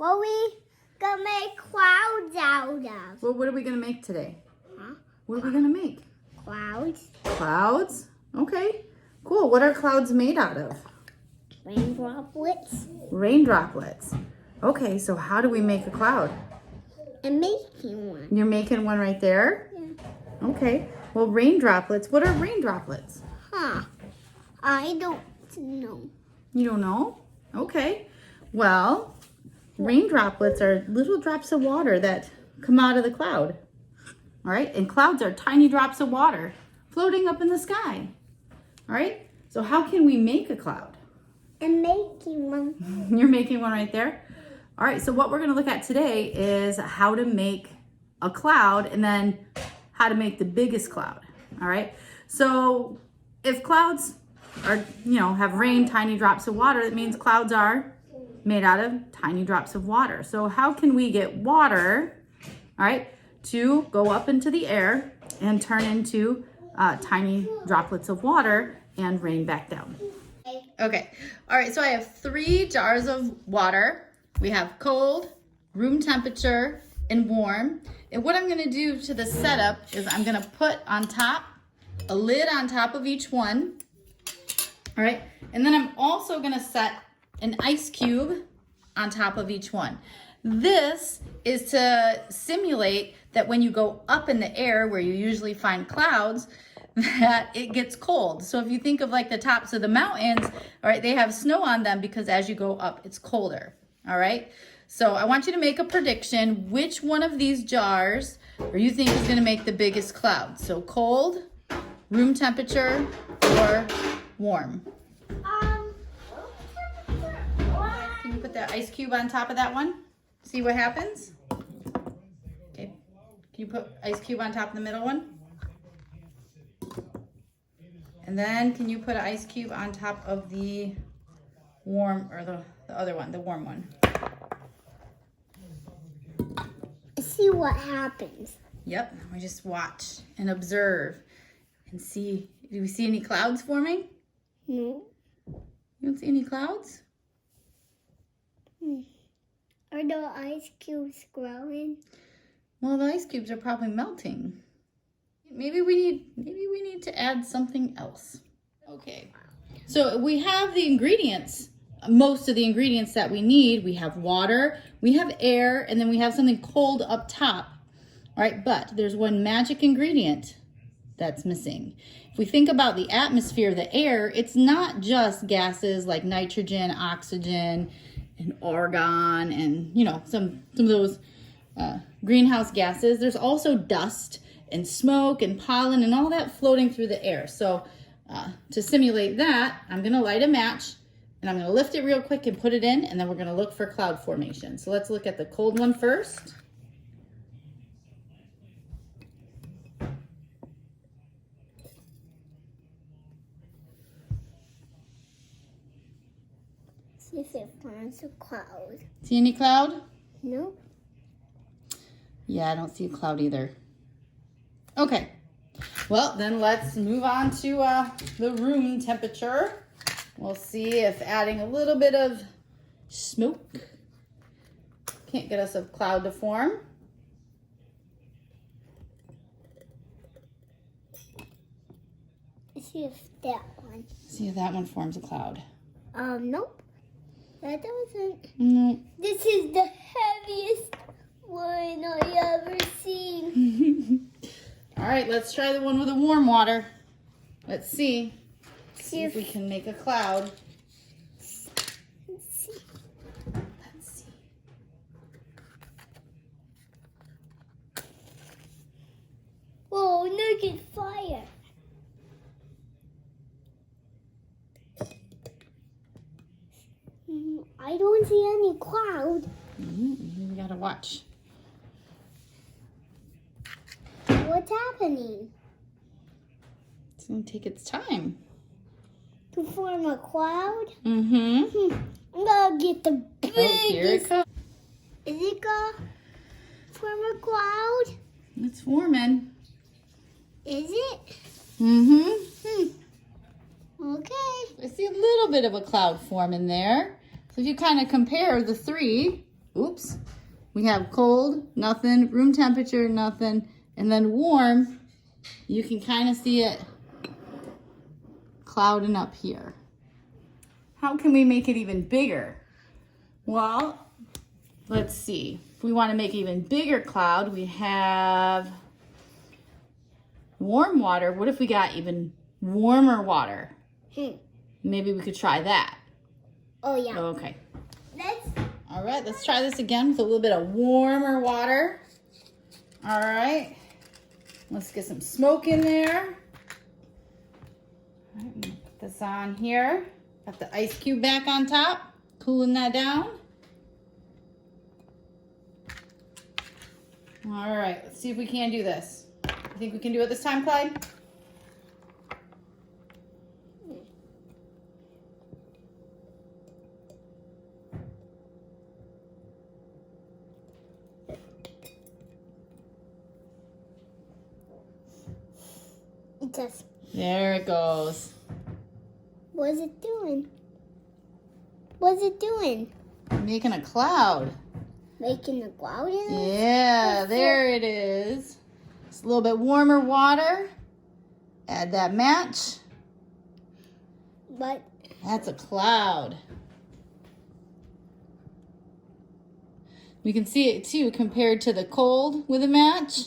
What we gonna make clouds out of? Well, what are we gonna make today? Huh? What are we gonna make? Clouds. Clouds? Okay, cool. What are clouds made out of? Rain droplets. Rain droplets. Okay, so how do we make a cloud? And making one. You're making one right there? Yeah. Okay. Well, rain droplets. What are rain droplets? Huh. I don't know. You don't know? Okay. Well, rain droplets are little drops of water that come out of the cloud. All right? And clouds are tiny drops of water floating up in the sky. All right? So how can we make a cloud? And making one. You're making one right there? All right, so what we're going to look at today is how to make a cloud and then how to make the biggest cloud. All right? So if clouds are, have rain, tiny drops of water, that means clouds are made out of tiny drops of water. So how can we get water, all right, to go up into the air and turn into tiny droplets of water and rain back down? Okay, all right, so I have 3 jars of water. We have cold, room temperature, and warm. And what I'm gonna do to the setup is I'm gonna put on top a lid on top of each one. All right, and then I'm also gonna set an ice cube on top of each one. This is to simulate that when you go up in the air where you usually find clouds, that it gets cold. So if you think of like the tops of the mountains, all right, they have snow on them because as you go up, it's colder. All right, so I want you to make a prediction. Which one of these jars or you think is gonna make the biggest cloud? So cold, room temperature, or warm? Can you put that ice cube on top of that one? See what happens? Okay, can you put ice cube on top of the middle one? And then can you put an ice cube on top of the warm, or the other one, the warm one? See what happens. Yep, we just watch and observe and see. Do we see any clouds forming? No. You don't see any clouds? Are the ice cubes growing? Well, the ice cubes are probably melting. Maybe we need to add something else. Okay, so we have the ingredients, most of the ingredients that we need. We have water, we have air, and then we have something cold up top. All right, but there's one magic ingredient that's missing. If we think about the atmosphere, the air, it's not just gases like nitrogen, oxygen, and argon, and some of those greenhouse gases. There's also dust and smoke and pollen and all that floating through the air. So to simulate that, I'm gonna light a match and I'm gonna lift it real quick and put it in, and then we're gonna look for cloud formation. So let's look at the cold one first. See if it finds a cloud. See any cloud? No. Yeah, I don't see a cloud either. Okay, well then let's move on to the room temperature. We'll see if adding a little bit of smoke can't get us a cloud to form. See if that one. See if that one forms a cloud. Nope. That doesn't. No. This is the heaviest one I ever seen. All right, let's try the one with the warm water. Let's see. See if we can make a cloud. Let's see. Let's see. Whoa, look at fire. I don't see any cloud. We gotta watch. What's happening? It's gonna take its time. To form a cloud? Mm-hmm. I'm gonna get the biggest. Oh, here it comes. Is it gonna form a cloud? It's forming. Is it? Mm-hmm. Okay. I see a little bit of a cloud forming there. So if you kind of compare the 3, oops, we have cold, nothing, room temperature, nothing, and then warm, you can kind of see it clouding up here. How can we make it even bigger? Well, let's see. If we want to make an even bigger cloud, we have warm water. What if we got even warmer water? Maybe we could try that. Oh, yeah. Okay. Let's. All right, let's try this again with a little bit of warmer water. All right. Let's get some smoke in there. All right, put this on here. Got the ice cube back on top, cooling that down. All right, let's see if we can do this. You think we can do it this time, Clyde? It does. There it goes. What's it doing? What's it doing? Making a cloud. Making a cloud in it? Yeah, there it is. It's a little bit warmer water. Add that match. But That's a cloud. We can see it too compared to the cold with a match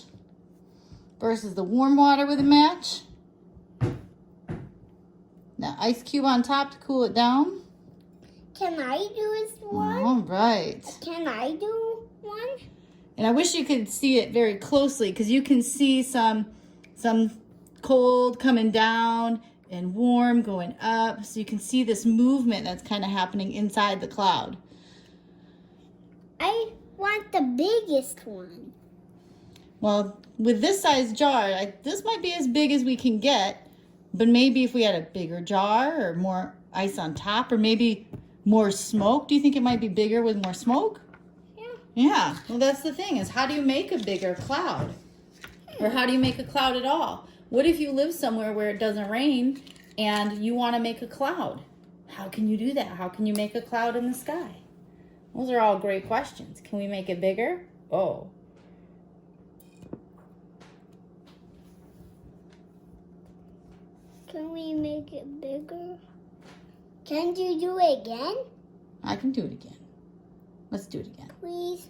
versus the warm water with a match. Now ice cube on top to cool it down. can I do this one? All right. Can I do one? And I wish you could see it very closely because you can see some cold coming down and warm going up. So you can see this movement that's kind of happening inside the cloud. I want the biggest one. Well, with this size jar, this might be as big as we can get, but maybe if we had a bigger jar or more ice on top or maybe more smoke, do you think it might be bigger with more smoke? Yeah. Yeah, well that's the thing is how do you make a bigger cloud? Or how do you make a cloud at all? What if you live somewhere where it doesn't rain and you want to make a cloud? How can you do that? How can you make a cloud in the sky? Those are all great questions. Can we make it bigger? Oh. Can we make it bigger? Can you do it again? I can do it again. Let's do it again. Please.